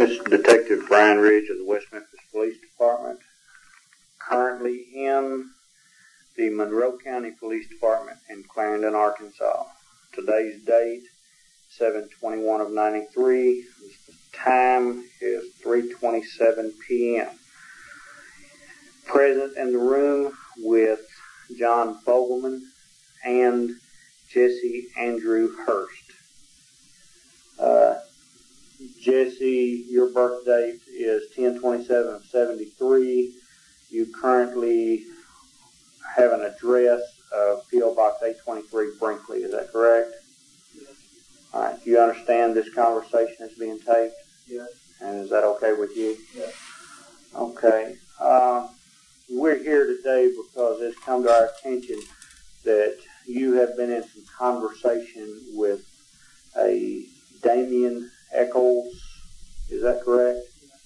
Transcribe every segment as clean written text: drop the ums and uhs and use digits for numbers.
This is Detective Brian Ridge of the West Memphis Police Department, currently in the Monroe County Police Department in Clarendon, Arkansas. Today's date, 7/21 of 93. The time is 3:27 p.m. Present in the room with John Fogelman and Jesse Andrew Hurst. Jesse, your birth date is 10/27 of 73. You currently have an address of P.O. Box 823, Brinkley. Is that correct? Yes. All right. Do you understand this conversation is being taped? Yes. And is that okay with you? Yes. Okay. We're here today because it's come to our attention that you have been in some conversation with a Damien Eccles. Is that correct? Yes.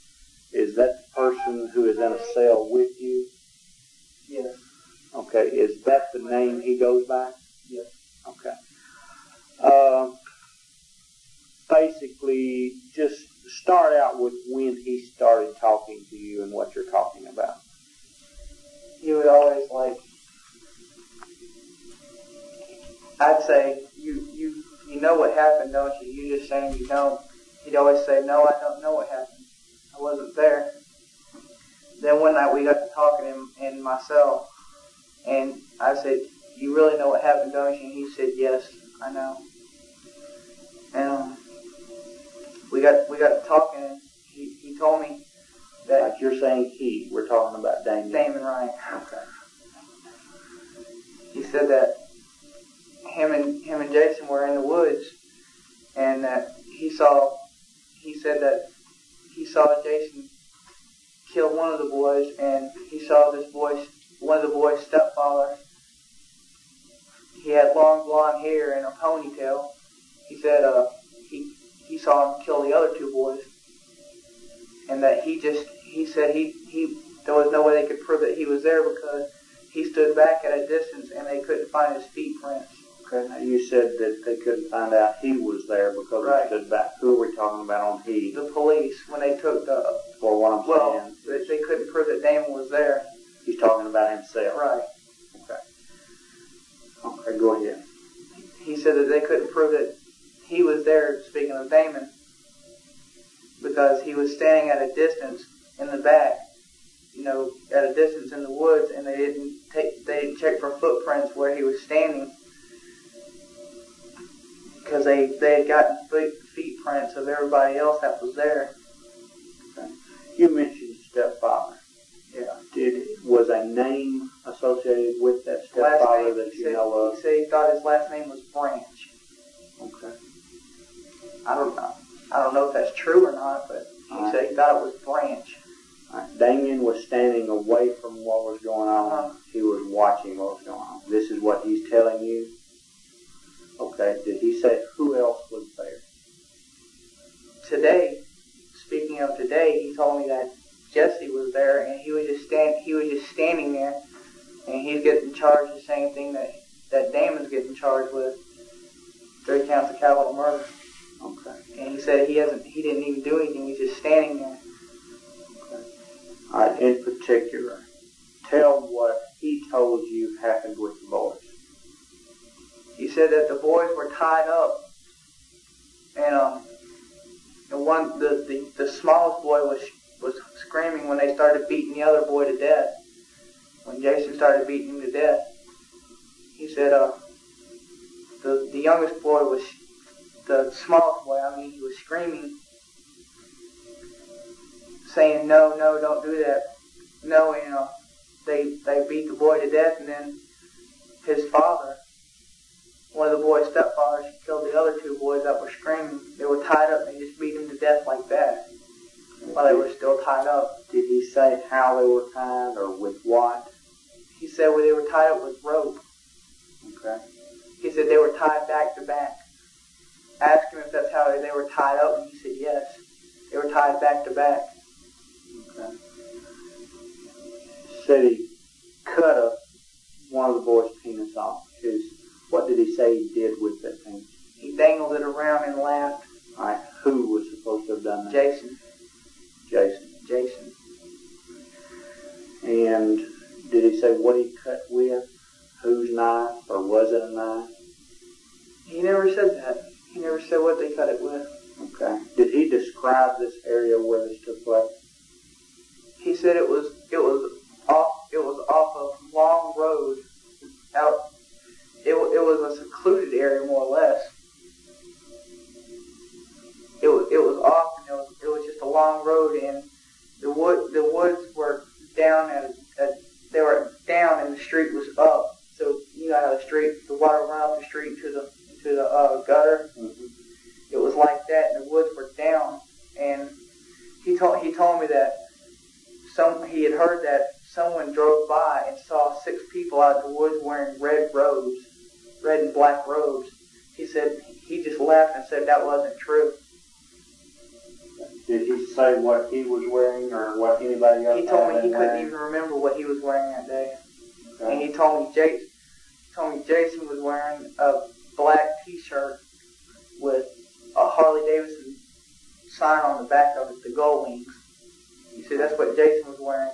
Is that the person who is in a cell with you? Yes. Okay. Is that the name he goes by? Yes. Okay. Basically, just start out with when he started talking to you and what you're talking about. He would always I'd say, you know what happened, don't you? You just saying you don't. He'd always say, no, I don't know what happened. I wasn't there. Then one night we got to talking in my cell, and I said, you really know what happened, don't you? And he said, yes, I know. And we got to talking, and he told me that... Like you're saying he. We're talking about Damien. Damon Ryan. Okay. He said that him and Jason were in the woods, and that he said that he saw Jason kill one of the boys, and he saw one of the boys' stepfather. He had long blonde hair and a ponytail. He said he saw him kill the other two boys, and that he said there was no way they could prove that he was there because he stood back at a distance and they couldn't find his feet prints. Okay, now you said that they couldn't find out he was there because Right. he stood back. Who are we talking about on he? The police, when they took the... Well, what I'm saying... they couldn't prove that Damon was there. He's talking about himself. Right. Okay. Okay, go ahead. He said that they couldn't prove that he was there, speaking of Damon, because he was standing at a distance in the back, at a distance in the woods, and they didn't check for footprints where he was standing, because they had gotten feet prints of everybody else that was there. Okay. You mentioned stepfather. Yeah. Was a name associated with that stepfather that you know of? He said he thought his last name was Branch. Okay. I don't know if that's true or not, but he said he thought it was Branch. All right. Damien was standing away from what was going on. He was watching what was going on. This is what he's telling you? Okay. Did he say who else was there? Today, speaking of today, he told me that Jesse was there, and he was just standing there, and he's getting charged the same thing that Damon's getting charged with, 3 counts of capital murder. Okay. And he said he didn't even do anything. He's just standing there. Okay. All right. In particular, tell what he told you happened with the boys. He said that the boys were tied up, and the smallest boy was screaming when they started beating the other boy to death. When Jason started beating him to death, he said the youngest boy was the smallest boy. He was screaming, saying no, don't do that. No, they beat the boy to death, and then his father, one of the boy's stepfathers, killed the other 2 boys that were screaming. They were tied up, and they just beat him to death like that while they were still tied up. Did he say how they were tied or with what? He said they were tied up with rope. Okay. He said they were tied back to back. I asked him if that's how they were tied up, and he said yes. They were tied back to back. Okay. Said he cut one of the boys' penis off. What did he say he did with that penis? He dangled it around and laughed. All right. Who was supposed to have done that? Jason. Jason. Jason. And did he say what he cut with? Whose knife, or was it a knife? He never said that. He never said what they cut it with. Okay. Did he describe this area where this took place? He said it was off a long road out. It was a secluded area, more or less. It was off, and it was just a long road, and the woods were down they were down, and the street was up. So you know how the water ran off the street to the gutter. Mm-hmm. It was like that, and the woods were down. And he told me that he had heard that someone drove by and saw 6 people out of the woods wearing red and black robes. He said he just laughed and said that wasn't true. Did he say what he was wearing or what anybody else? He told me he couldn't even remember what he was wearing that day. Okay. And he told me Jason was wearing a black T-shirt with a Harley Davidson sign on the back of it, the Gull Wings. He said that's what Jason was wearing.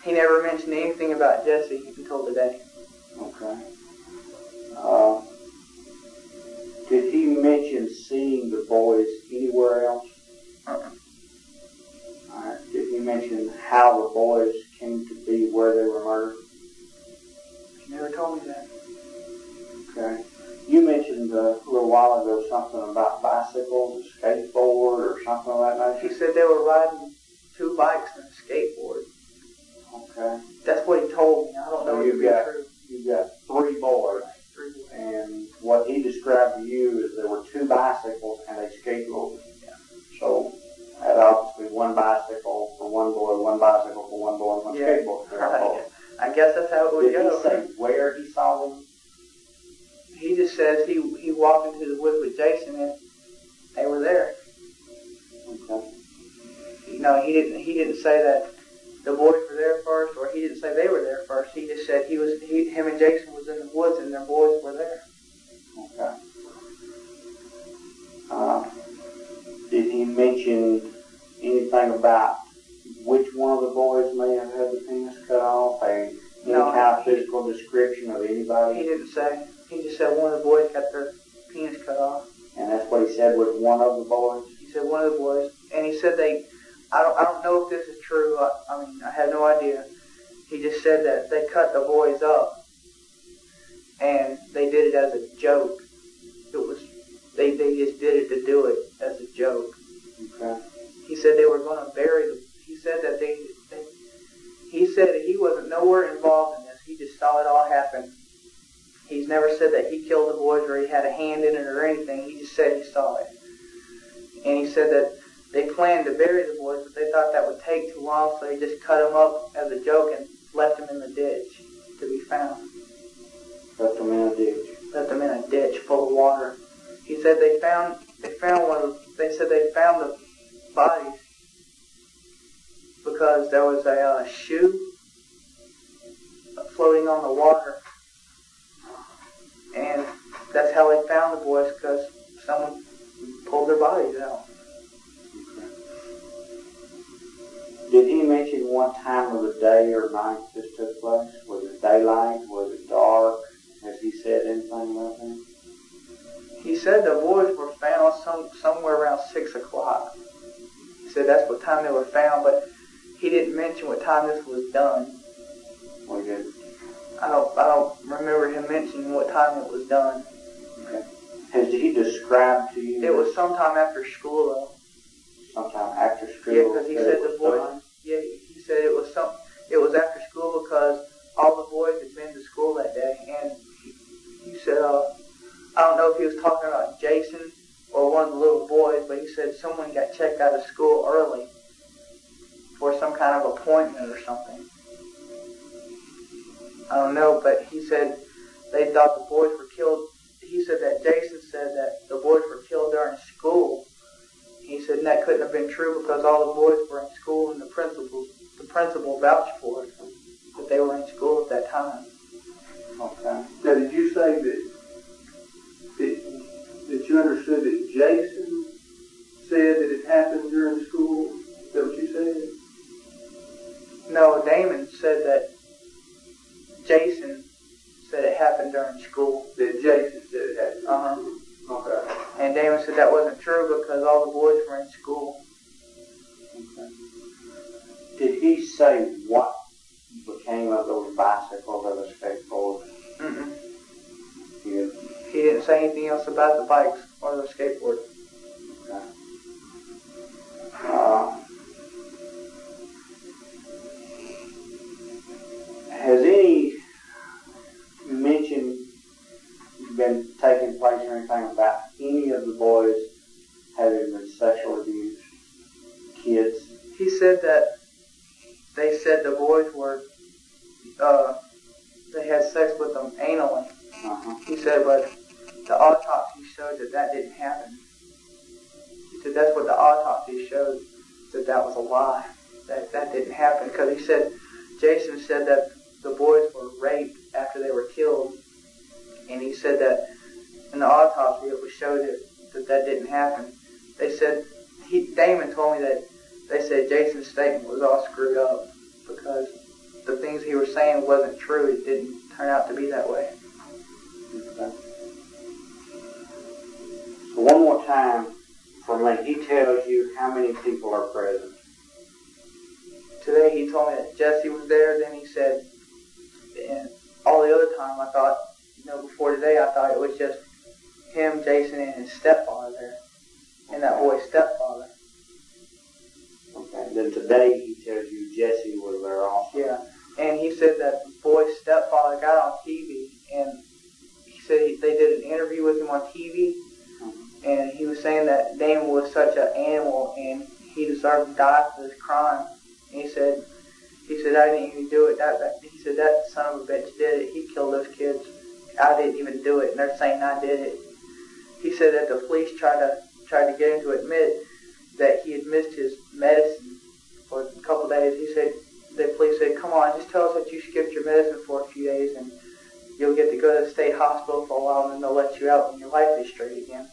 He never mentioned anything about Jessie until today. Okay. Did he mention seeing the boys anywhere else? Alright. Did he mention how the boys came to be where they were murdered? He never told me that. Okay. You mentioned a little while ago something about bicycles, a skateboard, or something like that. He said they were riding 2 bikes and a skateboard. Okay. That's what he told me. I don't know if it's true. You've got 3 boys. Right, 3 boys. And what he described to you is there were 2 bicycles and a skateboard. Yeah. So, that obviously 1 bicycle for 1 boy, 1 bicycle for 1 boy, and 1 skateboard for 1 boy. I guess that's how it would go. Did he say where he saw them? He just says he walked into the woods with Jason and they were there. Okay. No, he didn't say that the boys were there first, or he didn't say they were there first. He just said him and Jason was in the woods and their boys were there. Okay. Did he mention anything about which one of the boys may have had the penis cut off? Any kind of physical description of anybody? He didn't say. He just said one of the boys got their penis cut off. And that's what he said was one of the boys? He said one of the boys. And he said I don't know if this is true. I mean, I have no idea. He just said that they cut the boys up and they did it as a joke. They just did it to do it as a joke. Okay. He said they were going to bury them. He said that he said that he wasn't nowhere involved in this. He just saw it all happen. He's never said that he killed the boys or he had a hand in it or anything. He just said he saw it. And he said that they planned to bury the boys, but they thought that would take too long, so they just cut them up as a joke and left them in the ditch to be found. Left them in a ditch? Left them in a ditch full of water. He said they found the bodies because there was a shoe floating on the water. And that's how they found the boys, because someone pulled their bodies out. Okay. Did he mention what time of the day or night this took place? Was it daylight? Was it dark? Has he said anything about that? He said the boys were found somewhere around 6 o'clock. He said that's what time they were found, but he didn't mention what time this was done. Well, he didn't. I don't remember him mentioning what time it was done. Okay. Has he described to you? It was sometime after school, though. Sometime after school. Yeah, because he said the boys. Yeah, he said it was after school because all the boys had been to school that day, and he said I don't know if he was talking about Jason or one of the little boys, but he said someone got checked out of school early for some kind of appointment or something. I don't know, but he said they thought the boys were killed. He said that Jason said that the boys were killed during school. He said that couldn't have been true because all the boys were in school and the principal vouched for it, that they were in school at that time. Okay. Now, did you say that you understood that Jason said that it happened during school? school. That Jason said it happened. Okay. And Damon said that wasn't true because all the boys were in school. Okay. Did he say what became of those bicycles or the skateboards? Mm-mm. Yeah. He didn't say anything else about the bikes or the skateboard. Okay. Has any mention been taking place or anything about any of the boys having been sexually abused? Kids? He said that they said the boys were, they had sex with them anally. He said, but the autopsy showed that didn't happen. He said that's what the autopsy showed, that was a lie. That didn't happen. Because he said, Jason said that the boys were raped after they were killed. And he said that in the autopsy it was showed that didn't happen. They said, Damon told me that they said Jason's statement was all screwed up because the things he was saying wasn't true. It didn't turn out to be that way. Okay. So one more time, from when he tells you how many people are present. Today he told me that Jessie was there. Then he said, and all the other time I thought, before today I thought it was just him, Jason, and his stepfather there, and that boy's stepfather. Okay. And then today he tells you Jessie was there also. Yeah. And he said that the boy's stepfather got on TV, and he said they did an interview with him on TV, and he was saying that Damon was such an animal, and he deserved to die for this crime. And he said, I didn't even do it. He said, that son of a bitch did it. He killed those kids. I didn't even do it, and they're saying I did it. He said that the police tried to get him to admit that he had missed his medicine for a couple days. He said, the police said, come on, just tell us that you skipped your medicine for a few days, and you'll get to go to the state hospital for a while, and then they'll let you out when your life is straight again.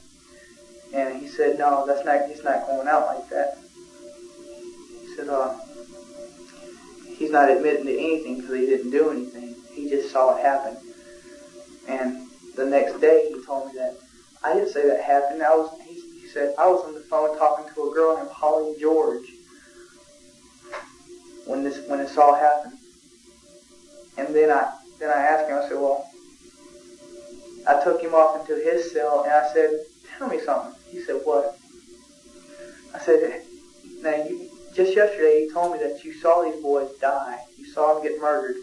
And he said, no, he's not going out like that. He said, he's not admitting to anything because he didn't do anything. He just saw it happen. And the next day he told me that I didn't say that happened. He said, I was on the phone talking to a girl named Holly George when this all happened. And then I asked him, I said, well, I took him off into his cell and I said, tell me something. He said, what? I said, now just yesterday you told me that you saw these boys die. You saw them get murdered.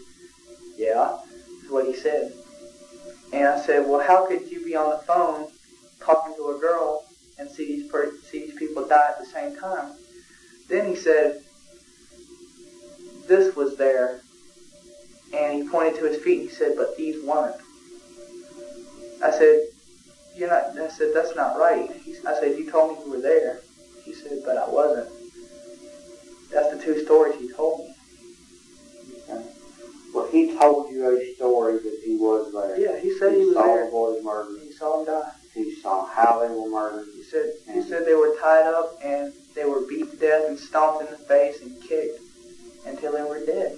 Yeah, is what he said. And I said, well, how could you be on the phone talking to a girl and see these people die at the same time? Then he said, this was there. And he pointed to his feet and he said, but these weren't. I said, I said, that's not right. I said, you told me you were there. He said, but I wasn't. That's the two stories he told me. Okay. Well, he told you a story that he was there. Yeah, he said he was there. He saw the boys murdered. He saw them die. He saw how they were murdered. He said they were tied up and they were beat to death and stomped in the face and kicked until they were dead.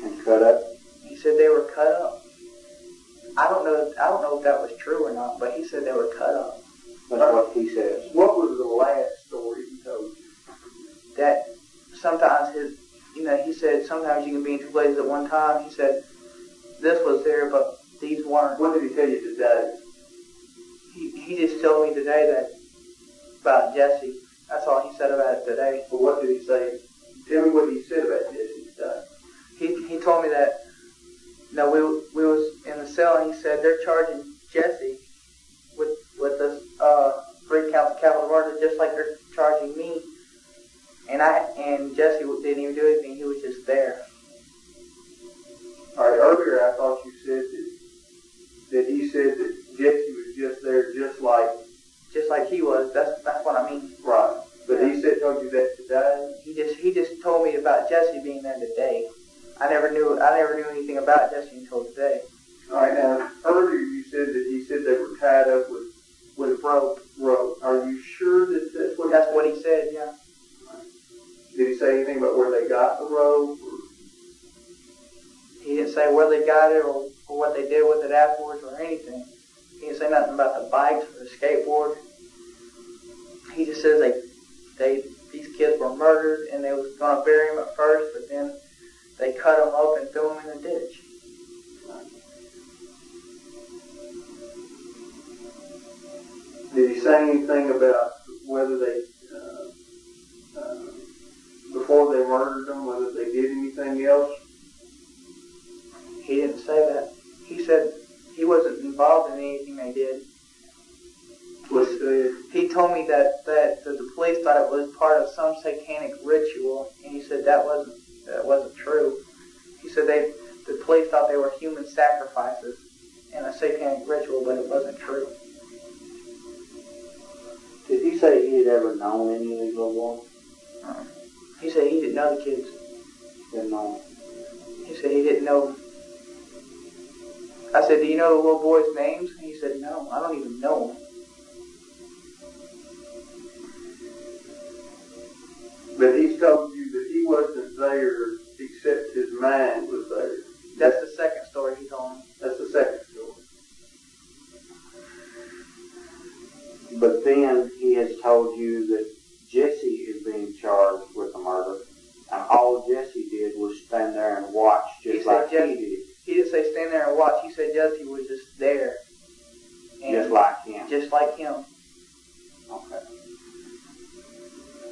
And cut up? He said they were cut up. I don't know if that was true or not, but he said they were cut up. That's what he says. What was the last story he told you? That sometimes he said sometimes you can be in two places at one time. He said this was there, but these weren't. What did he tell you today? He just told me today that about Jessie. That's all he said about it today. Well, what did he say? Tell me what he said about Jessie today. He told me that we was in the cell and he said they're charging Jessie with this 3 counts of capital murder just like they're charging me. And Jessie didn't even do anything. He was just there. All right. Earlier, I thought you said that he said that Jessie was just there, just like he was. That's what I mean. Right. But he told you that today. He just told me about Jessie being there today. I never knew anything about Jessie until today. All right. Now, earlier you said that he said they were tied up with rope. Are you sure that that's what? That's what he said. Yeah. Did he say anything about where they got the rope? He didn't say where they got it or what they did with it it afterwards or anything. He didn't say nothing about the bikes or the skateboard. He just says these kids were murdered and they was going to bury them at first, but then they cut them up and threw them in the ditch. Did he say anything about whether they, before they murdered them, whether they did anything else? He didn't say that. He said he wasn't involved in anything they did. He told me that the police thought it was part of some satanic ritual, and he said that wasn't true. He said the police thought they were human sacrifices in a satanic ritual, but it wasn't true. Did he say he had ever known any of these little boys? He said he didn't know the kids. Didn't know them. He said he didn't know them. I said, do you know the little boys' names? And he said, no, I don't even know them. But he's told you that he wasn't there except his mind was there. That's the second story he told me. That's the second story. But then he has told you that Jessie is being charged with the murder, and all Jessie did was stand there and watch, just like he did. He didn't say stand there and watch. He said Jessie was just there. Just like him. Just like him. Okay.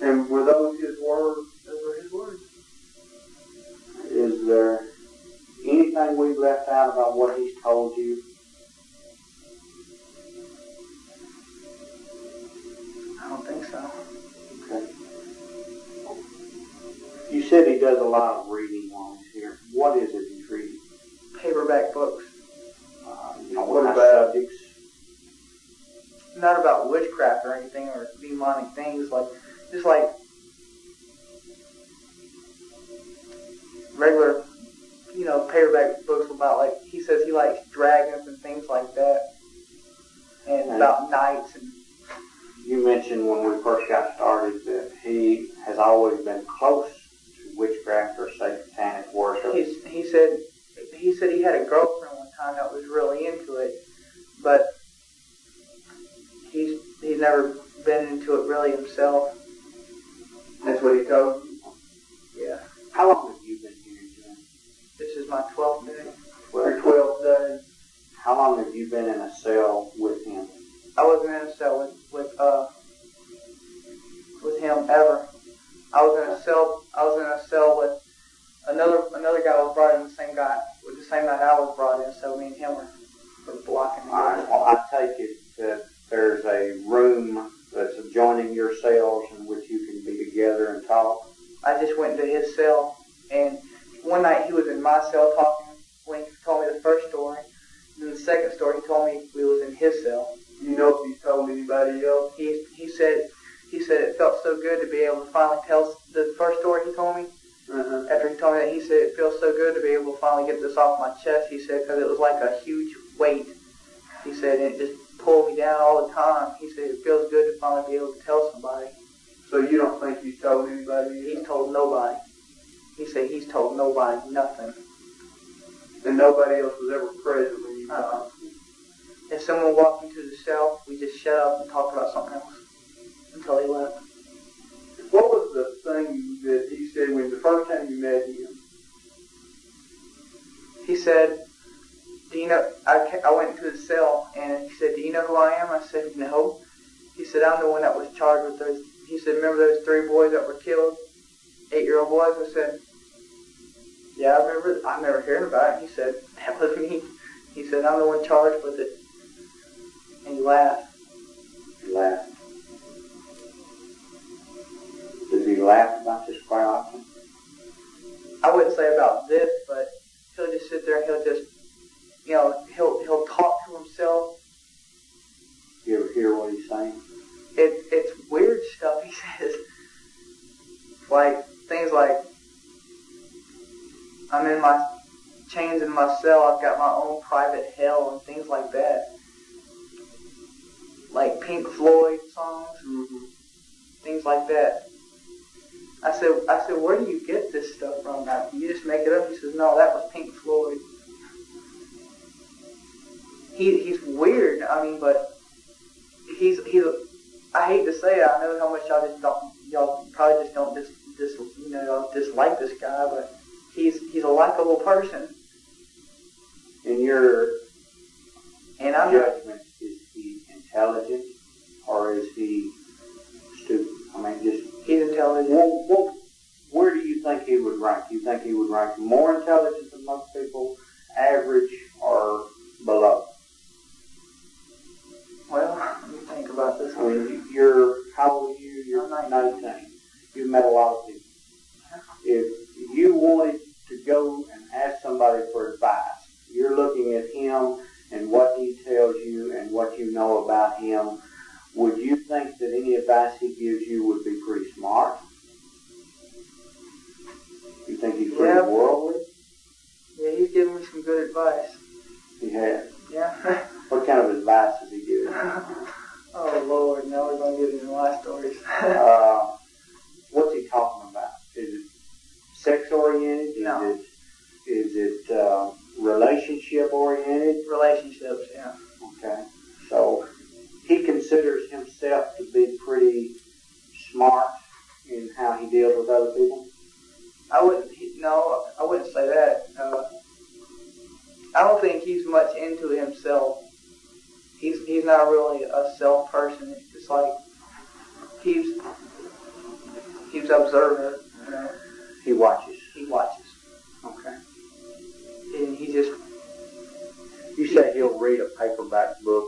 And were those his words? Those were his words. Is there anything we've left out about what he's told you? I don't think so. Okay. You said he does a lot of reading while he's here. What is it he's reading? Paperback books. What about subjects? Not about witchcraft or anything or demonic things, just like regular, paperback books about, he says he likes dragons and things like that, and about knights. And you mentioned when we first got started that he has always been close to witchcraft or satanic worship. He said he had a girlfriend one time that was really into it, but he's never been into it really himself. That's what he told you? Yeah. How long have you been here, Jim? This is my 12th day. 12 days. How long have you been in a cell with him? I wasn't in a cell with him ever. I was in a cell with another guy was brought in the same night I was brought in, so me and him were blocking together. All right. Well, I take it that there's a room that's adjoining your cells in which you can be together and talk. I just went into his cell, and one night he was in my cell talking when he told me the first story. And then the second story he told me we was in his cell. You know if he told anybody else? He said it felt so good to be able to finally tell the first story he told me. After he told me that, he said it feels so good to be able to finally get this off my chest. He said because it was like a huge weight. He said it just pulled me down all the time. He said it feels good to finally be able to tell somebody. So you don't think he's told anybody? He's told nobody. He said he's told nobody nothing. And nobody else was ever present when you talked? If someone walked into the cell, we just shut up and talked about something else until he left. What was the thing that he said when the first time you met him? He said, do you know, I went into the cell and he said, do you know who I am? I said, no. He said, I'm the one that was charged with those. He said, remember those 3 boys that were killed? 8-year-old boys? I said, yeah, I remember. I remember hearing about it. He said, that was me. He said, I'm the one charged with it. And he laughed. He laughed. Does he laugh about this quite often? I wouldn't say about this, but he'll just sit there and he'll just, he'll talk to himself. You ever hear what he's saying? It's weird stuff he says. Like, things like, I'm in my chains in my cell, I've got my own private hell and things like that. Like Pink Floyd songs, things like that. I said, where do you get this stuff from? You just make it up? He says, no, that was Pink Floyd. he's weird. I mean, but he's I hate to say it. I know how much y'all probably just don't y'all dislike this guy, but he's a likable person. In your I'm judgment, is he intelligent or is he stupid? I mean, just he's intelligent. Well, where do you think he would rank? You think he would rank more intelligent than most people, average, or below? Well, let me think about this. I mean, how old are you? You're 19. You've met a lot of people. If you wanted to go and ask somebody for advice, you're looking at him and what he tells you and what you know about him. Would you think that any advice he gives you would be pretty smart? You think he's pretty worldly? Yeah, he's giving me some good advice. He has. Yeah. What kind of advice has he given you? Oh, Lord, now we're going to get into my stories. What's he talking about? Is it sex-oriented? No. Is it relationship-oriented? Relationships, yeah. Okay. So he considers himself to be pretty smart in how he deals with other people? I wouldn't say that. I don't think he's much into himself. He's not really a self person. It's like he's observant, you know. He watches. Okay. And he just... You say he'll read a paperback book?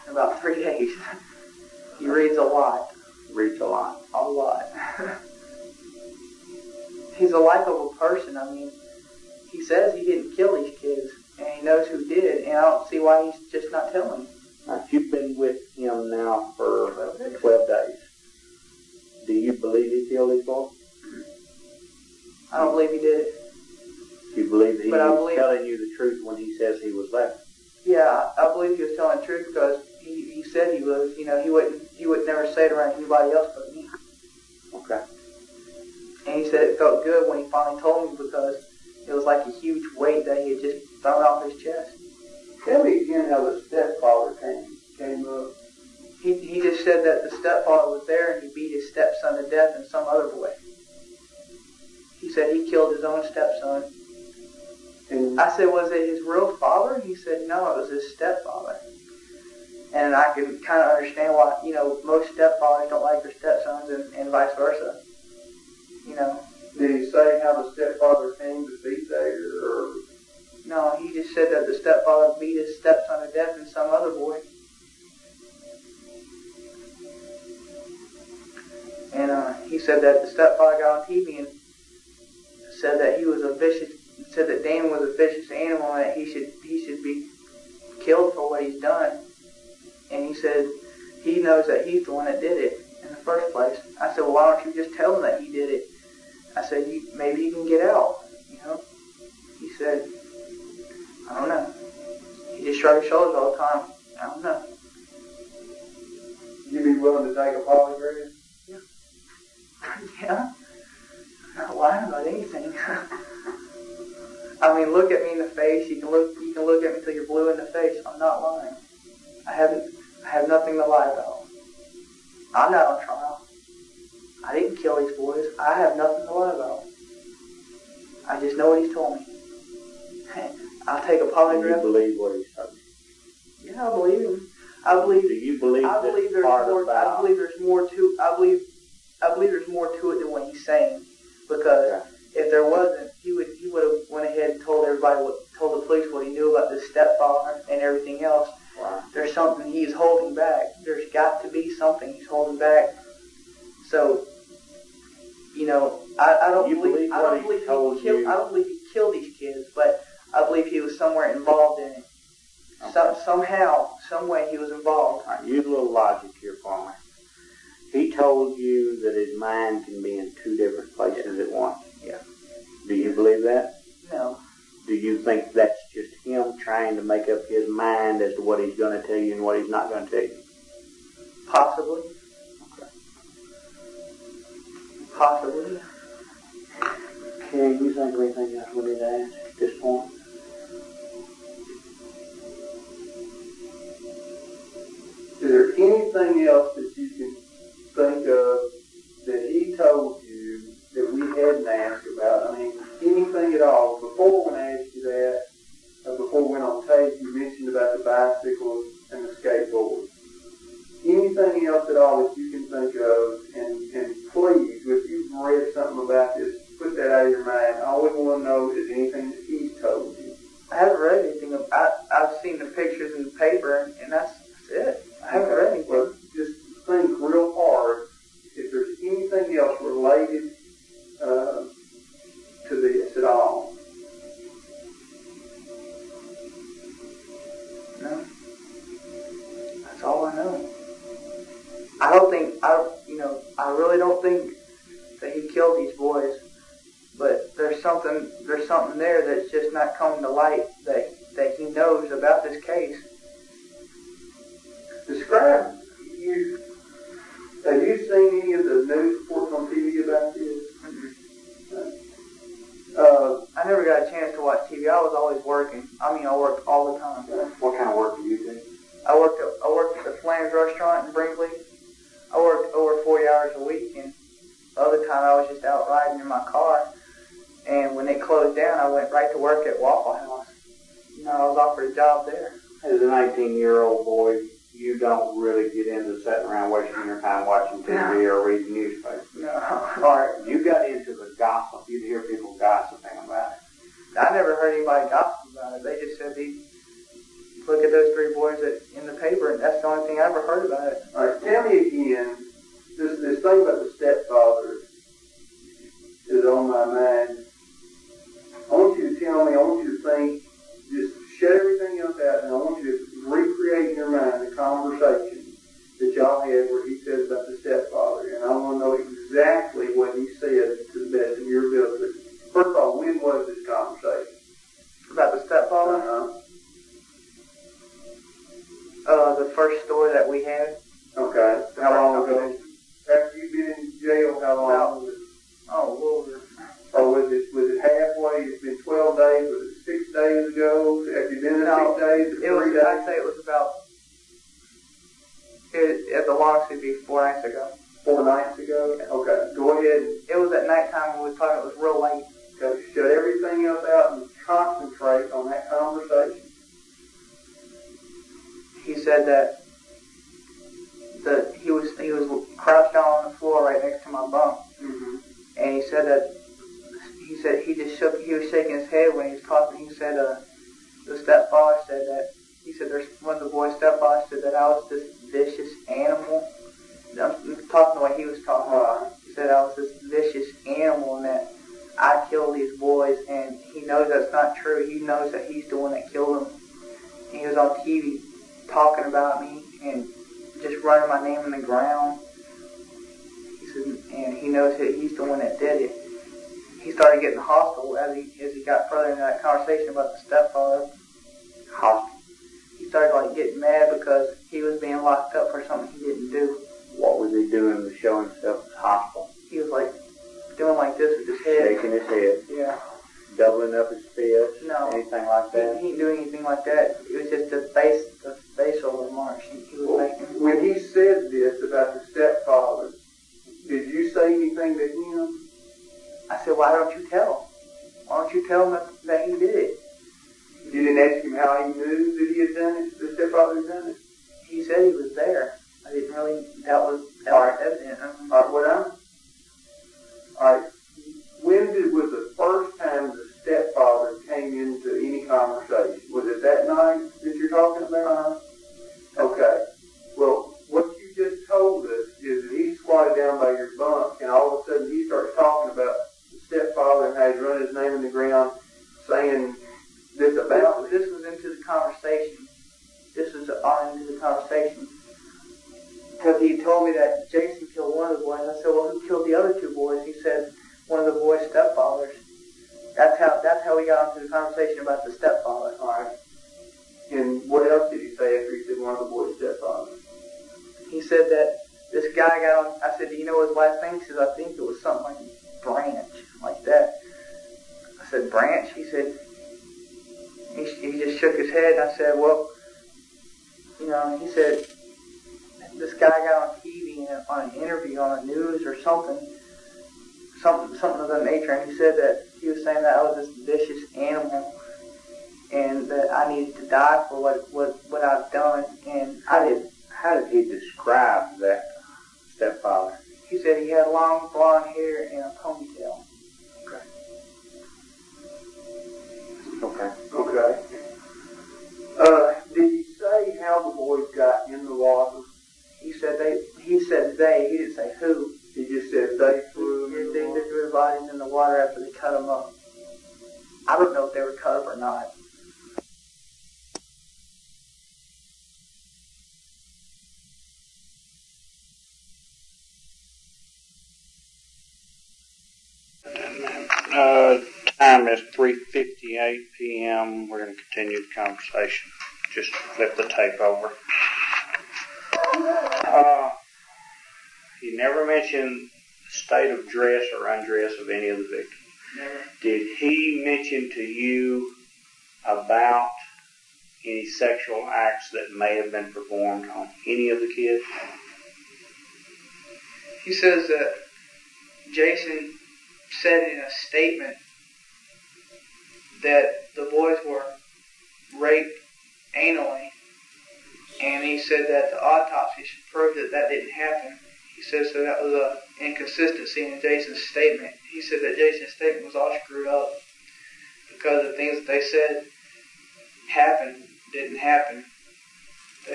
In about 3 days. He reads a lot. Reads a lot. A lot. He's a likable person. I mean, he says he didn't kill these kids, and he knows who did, and I don't see why he's just not telling. Now, you've been with him now for 12 days. Do you believe he killed these boys? I don't believe he did it. You believe he was telling you the truth when he says he was there? Yeah, I believe he was telling the truth because he said he was. You know, he would never say it around anybody else but me. Okay. And he said it felt good when he finally told me because it was like a huge weight that he had just thrown off his chest. Tell me again how the stepfather came up. He just said that the stepfather was there and he beat his stepson to death and some other boy. He said he killed his own stepson. And I said, was it his real father? He said, no, it was his stepfather. And I can kind of understand why, you know, most stepfathers don't like their stepsons and vice versa. You know. Did he say how the stepfather came to be there? Or? No, he just said that the stepfather beat his stepson to death and some other boy. And he said that the stepfather got on TV and said that that Damon was a vicious animal and that he should be killed for what he's done. And he said he knows that he's the one that did it in the first place. I said, well, why don't you just tell him that he did it? I said, maybe you can get out, you know? He said, I don't know. He just shrugged his shoulders all the time. I don't know. You be willing to take a polygraph? Yeah. Yeah. I'm not lying about anything. I mean, look at me in the face. You can look at me till you're blue in the face. I'm not lying. I have nothing to lie about. I'm not on trial. I didn't kill these boys. I have nothing to lie about. I just know what he's told me. I'll take a polygraph. Do you believe what he's told you? Yeah, I believe him. I believe. Do you believe I believe there's more. I believe there's more to. I believe there's more to it than what he's saying. Because if there wasn't, he would have went ahead and told the police what he knew about this stepfather and everything else. Wow. There's something he's holding back. There's got to be something he's holding back. So, you know, I don't believe he killed these kids, but I believe he was somewhere involved in it. Okay. Somehow, some way he was involved. All right, use a little logic here for me. He told you that his mind can be in two different places at once. Yeah. Do you believe that? No. Do you think that's just him trying to make up his mind as to what he's going to tell you and what he's not going to tell you? Possibly. Okay. Possibly. Okay, you think of anything else we need to ask at this point? anything else that you can think of that he told you that we hadn't asked about? I mean, anything at all? Before when I asked you that, before we went on tape, you mentioned about the bicycles and the skateboard. Anything else at all that you can think of? And please, if you've read something about this, put that out of your mind. I always want to know is anything that he's told you. I haven't read anything. I've seen the pictures in the paper, and that's it. I haven't read anything. Well, just think real hard if there's anything else related to this at all. No. That's all I know. I really don't think that he killed these boys, but there's something there that's just not coming to light that he knows about this case. Describe you. Have you seen any of the news reports on TV about this? I never got a chance to watch TV. I was always working. I worked all the time. What kind of work do you do? I worked at the Flames restaurant in Brinkley. I worked over 40 hours a week, and the other time I was just out riding in my car. And when it closed down, I went right to work at Waffle House. I was offered a job there. As an 18-year-old boy, you don't really get into sitting around wasting your time watching TV or reading newspapers. No. Or you got into the gossip. You'd hear people gossiping about it. I never heard anybody gossip about it. They just said, look at those three boys in the paper, and that's the only thing I ever heard about it. All right, tell me again, this thing about the stepfather is on my mind. I want you to tell me, I want you to think, just shut everything else out, and I want you to recreate in your mind the conversation that y'all had where he said about the stepfather, and I want to know exactly what he said to the best of your ability. First of all, when was this conversation? About the stepfather? The first story that we had. Okay. How long ago? After you've been in jail, how long was it? Oh, Lord. Or was it halfway? It's been 12 days. Was it 6 days ago? Have you been there 6 days or 3 days? I'd say it was about, at the longest it'd be 4 nights ago. 4 nights ago? Okay. Go ahead. It was at nighttime when we were talking. It was real late. Okay. Shut everything else out and concentrate on that conversation. He said that he was crouched down on the floor right next to my bunk, and he said he was shaking his head when he was talking. He said the stepfather said that there's one of the boys' stepfather said that I was this vicious animal. I'm talking the way he was talking. He said I was this vicious animal and that I killed these boys, and he knows that's not true. He knows that he's the one that killed them. And he was on TV talking about me and just running my name in the ground. He said, and he knows that he's the one that did it. He started getting hostile as he got further into that conversation about the stepfather. Hostile? He started getting mad because he was being locked up for something he didn't do. What was he doing to show himself as hostile? He was doing like this with his head. Shaking his head? Yeah. Doubling up his fist? No. Anything like that? He didn't do anything like that. It was just the facial remarks he was making. When he said this about the stepfather, did you say anything to him? I said, why don't you tell him? Why don't you tell him that he did it? You didn't ask him how he knew that he had done it, the stepfather had done it? He said he was there. I didn't really, that was evident. All right. When was the first time the stepfather came into any conversation? Was it that night that you're talking about? Okay. Well, what you just told us is that he squatted down by your bunk, and all of a sudden he starts talking about the stepfather and how he's run his name in the ground, saying this about me. This was into the conversation. This was on into the conversation. Because he told me that Jason killed one of the boys. I said, well, who killed the other two boys? He said, one of the boys' stepfathers. That's how we got into the conversation about the stepfather. All right. And what else did he say after he said one of the boys' stepfathers? He said that this guy got on. I said, do you know his last name? He said, I think it was something like Branch, like that. I said, Branch? He said, he just shook his head. And I said, well, he said, this guy interview on the news or something of that nature, and he said that he was saying that I was this vicious animal and that I needed to die for what I've done. And how did he describe that stepfather? He said he had long blonde hair and a ponytail. Okay. Did he say how the boys got in the water? He said they. He didn't say who. He just said they threw their bodies in the water after they cut them up. I don't know if they were cut up or not. Time is 3:58 p.m. We're going to continue the conversation. Just flip the tape over. He never mentioned the state of dress or undress of any of the victims. Never. Did he mention to you about any sexual acts that may have been performed on any of the kids? He says that Jason said in a statement that the boys were raped anally, and he said that the autopsy should prove that that didn't happen. He says so that was an inconsistency in Jason's statement. He said that Jason's statement was all screwed up because the things that they said happened didn't happen.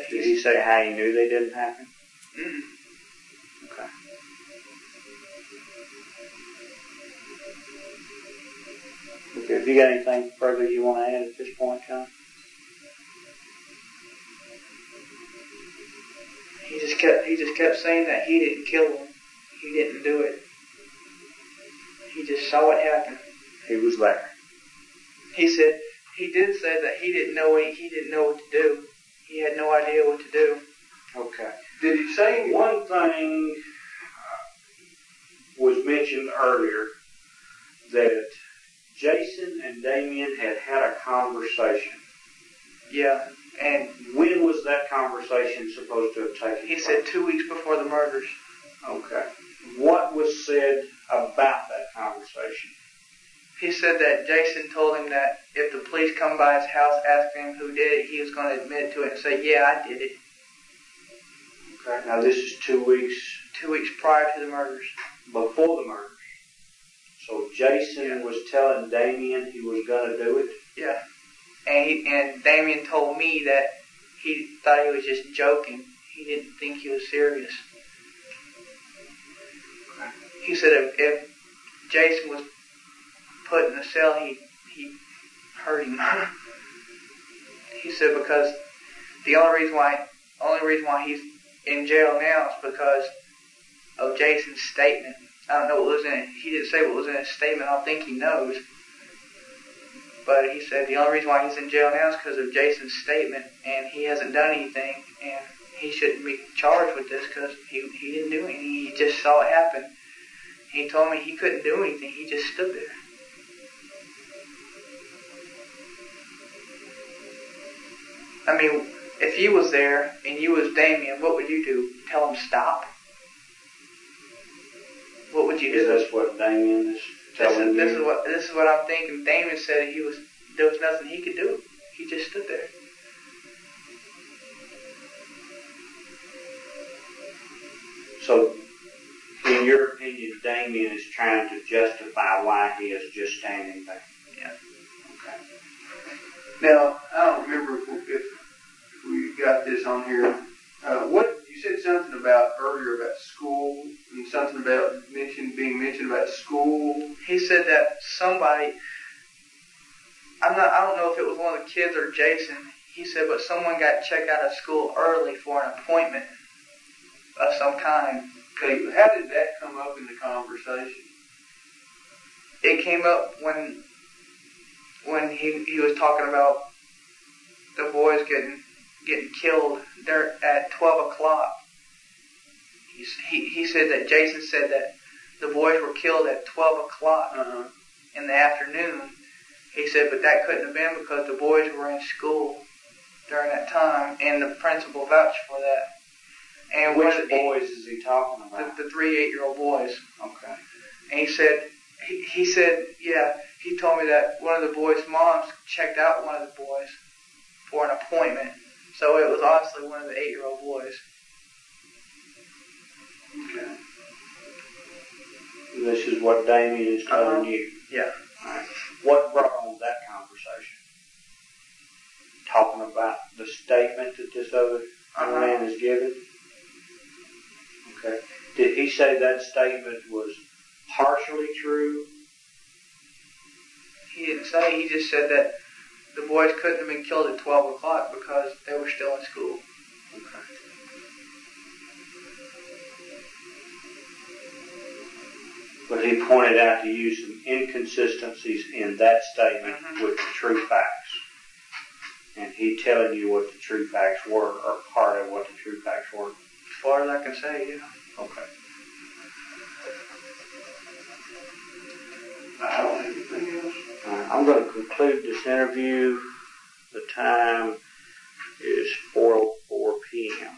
Did he say how he knew they didn't happen? Mm-mm. Okay. Okay, if you got anything further you want to add at this point, John? He just kept saying that he didn't kill them. He didn't do it. He just saw it happen. He was there. He said he did say that he didn't know what to do. He had no idea what to do. Okay. Did he say one thing was mentioned earlier that Jason and Damien had a conversation? Yeah. And when was that conversation supposed to have taken place? He said 2 weeks before the murders. Okay. What was said about that conversation? He said that Jason told him that if the police come by his house asking him who did it, he was going to admit to it and say, yeah, I did it. Okay. Now this is 2 weeks... 2 weeks prior to the murders. Before the murders. So Jason was telling Damien he was going to do it? Yeah. And Damien told me that he thought he was just joking. He didn't think he was serious. Okay. He said if Jason was put in a cell, he hurt him. He said because the only reason why he's in jail now is because of Jason's statement. I don't know what was in it. He didn't say what was in his statement. I don't think he knows. But he said the only reason why he's in jail now is because of Jason's statement, and he hasn't done anything, and he shouldn't be charged with this because he didn't do anything. He just saw it happen. He told me he couldn't do anything. He just stood there. I mean, if you was there and you was Damien, what would you do? Tell him stop? What would you do? Is this what Damien is telling you? This is what I'm thinking. Damien said there was nothing he could do. He just stood there. So, in your opinion, Damien is trying to justify why he is just standing there? Yeah. Okay. Now, I don't remember if we got this on here. What you said something about earlier about school and something about being mentioned about school. He said that somebody, I don't know if it was one of the kids or Jason. He said, but someone got checked out of school early for an appointment of some kind. Okay, how did that come up in the conversation? It came up when he was talking about the boys getting killed there at 12 o'clock. He said that Jason said that the boys were killed at 12 o'clock in the afternoon. He said, but that couldn't have been because the boys were in school during that time, and the principal vouched for that. And which boys is he talking about? The 3 8-year-old boys. Okay. And he said, he told me that one of the boys' moms checked out one of the boys for an appointment. So it was obviously one of the 8-year-old boys. Okay. This is what Damien is telling you? Yeah. All right. What brought on that conversation? Talking about the statement that this other man has given? Okay. Did he say that statement was partially true? He didn't say. He just said that the boys couldn't have been killed at 12 o'clock because they were still in school. Okay. But he pointed out to you some inconsistencies in that statement with the true facts. And he telling you what the true facts were, or part of what the true facts were. As far as I can say, yeah. Okay. I don't have anything else. I'm going to conclude this interview. The time is 4:04 p.m.